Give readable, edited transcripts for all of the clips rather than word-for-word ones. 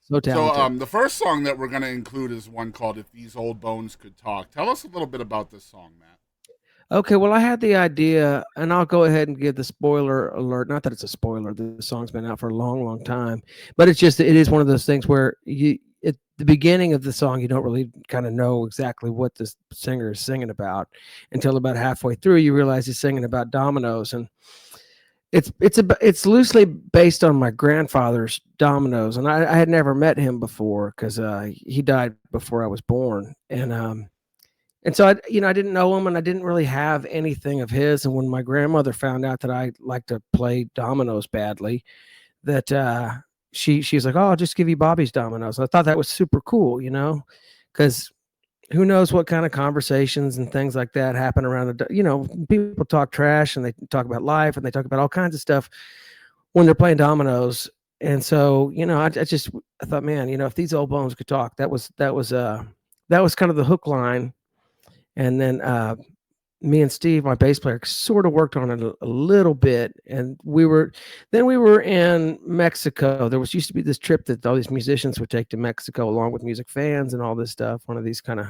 So So, talented. the first song that we're going to include is one called "If These Old Bones Could Talk." Tell us a little bit about this song, Matt. Okay, well, I had the idea, and I'll go ahead and give the spoiler alert. Not that it's a spoiler; the song's been out for a long, long time, but it is one of those things where at the beginning of the song, you don't really kind of know exactly what this singer is singing about until about halfway through. You realize he's singing about dominoes, and it's loosely based on my grandfather's dominoes, and I had never met him before because he died before I was born, and so I didn't know him, and I didn't really have anything of his. And when my grandmother found out that I like to play dominoes badly, that she's like, "Oh, I'll just give you Bobby's dominoes." I thought that was super cool, because who knows what kind of conversations and things like that happen around people talk trash and they talk about life and they talk about all kinds of stuff when they're playing dominoes. And so, I thought, man, if these old bones could talk, that was kind of the hook line. And then me and Steve, my bass player, sort of worked on it a little bit. And we were in Mexico. There was used to be this trip that all these musicians would take to Mexico along with music fans and all this stuff. One of these kind of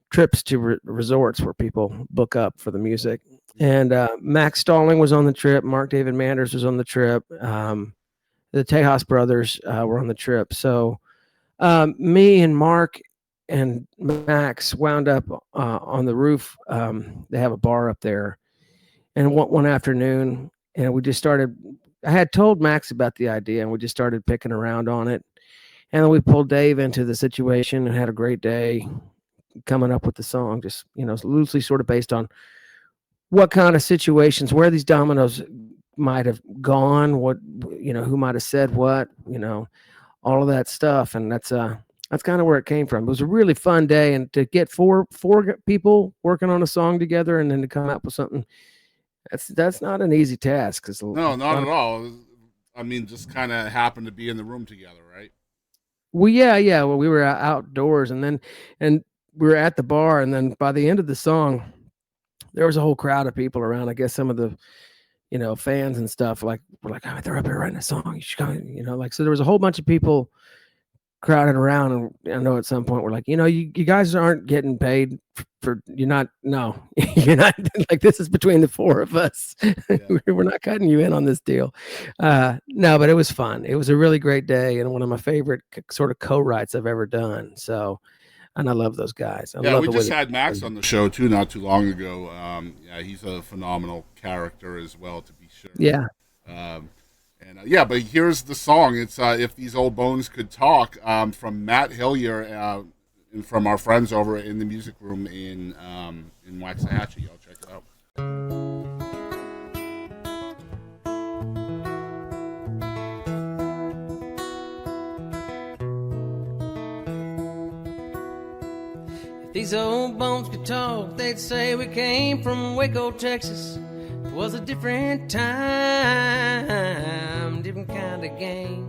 trips to resorts where people book up for the music. And Max Stalling was on the trip. Mark David Manders was on the trip. The Tejas brothers were on the trip. So me and Mark and Max wound up on the roof. They have a bar up there. And one afternoon, and we just started. I had told Max about the idea, and we just started picking around on it. And then we pulled Dave into the situation and had a great day coming up with the song, just loosely sort of based on what kind of situations, where these dominoes might have gone, what who might have said what, all of that stuff. And that's kind of where it came from. It was a really fun day, and to get four people working on a song together and then to come up with something, that's not an easy task. Because a No, not lot at of all. I mean, just kind of happened to be in the room together, right? well, yeah. Well, we were outdoors, and we were at the bar, and then by the end of the song, there was a whole crowd of people around. I guess some of the fans and stuff like were like, "Oh, they're up here writing a song. You should come," like so. There was a whole bunch of people crowded around, and I know at some point we're like, you guys aren't getting paid for you're not no you're not like this is between the four of us. Yeah. We're not cutting you in on this deal. No, but it was fun. It was a really great day and one of my favorite sort of co-writes I've ever done. So, and I love those guys. I Yeah, love we the way just had Max on the show too not too long ago. Yeah, he's a phenomenal character as well, to be sure. yeah. Um, and yeah, but here's the song. It's "If These Old Bones Could Talk" from Matt Hillyer and from our friends over in the music room in Waxahachie. Y'all check it out. If these old bones could talk, they'd say we came from Waco, Texas. It was a different time, different kind of game.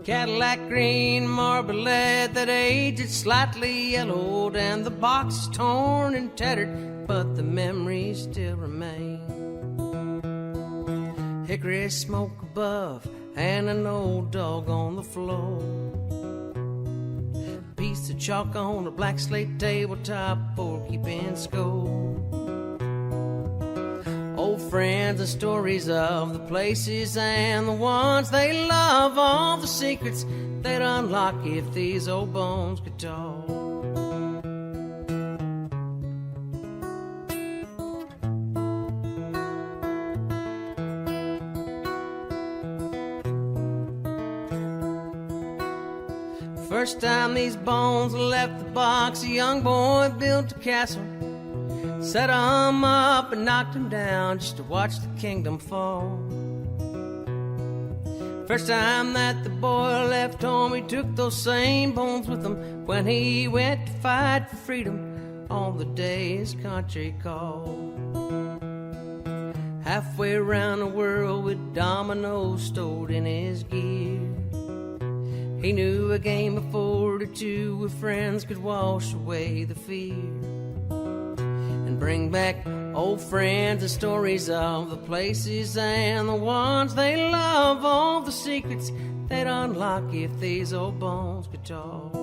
Cadillac green, marble lead that aged slightly yellowed, and the box is torn and tattered, but the memories still remain. Hickory smoke above, and an old dog on the floor. Piece of chalk on a black slate tabletop for keeping score. Old friends and stories of the places and the ones they love, all the secrets they'd unlock if these old bones could talk. First time these bones left the box, a young boy built a castle, set 'em up and knocked 'em down just to watch the kingdom fall. First time that the boy left home, he took those same bones with him when he went to fight for freedom on the day his country called. Halfway around the world with dominoes stored in his gear, he knew a game of 4 to 2 with friends could wash away the fear and bring back old friends and stories of the places and the ones they love, all the secrets they'd unlock if these old bones could talk.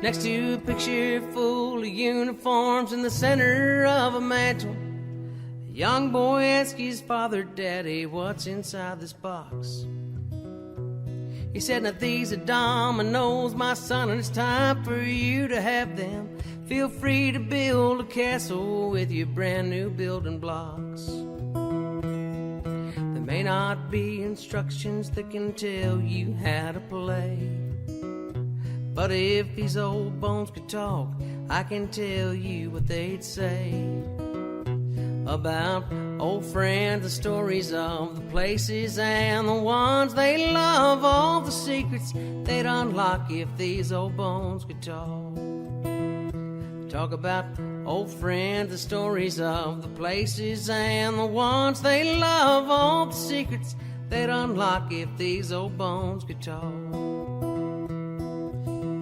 Next to a picture full of uniforms in the center of a mantle, a young boy asks his father, "Daddy, what's inside this box?" He said, "Now these are dominoes, my son, and it's time for you to have them. Feel free to build a castle with your brand new building blocks. There may not be instructions that can tell you how to play, but if these old bones could talk, I can tell you what they'd say about old friends, the stories of the places and the ones they love, all the secrets they'd unlock if these old bones could talk. Talk about old friends, the stories of the places and the ones they love, all the secrets they'd unlock if these old bones could talk.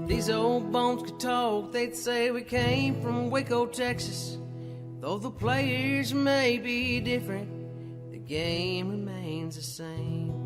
These old bones could talk, they'd say we came from Waco, Texas. Though the players may be different, the game remains the same.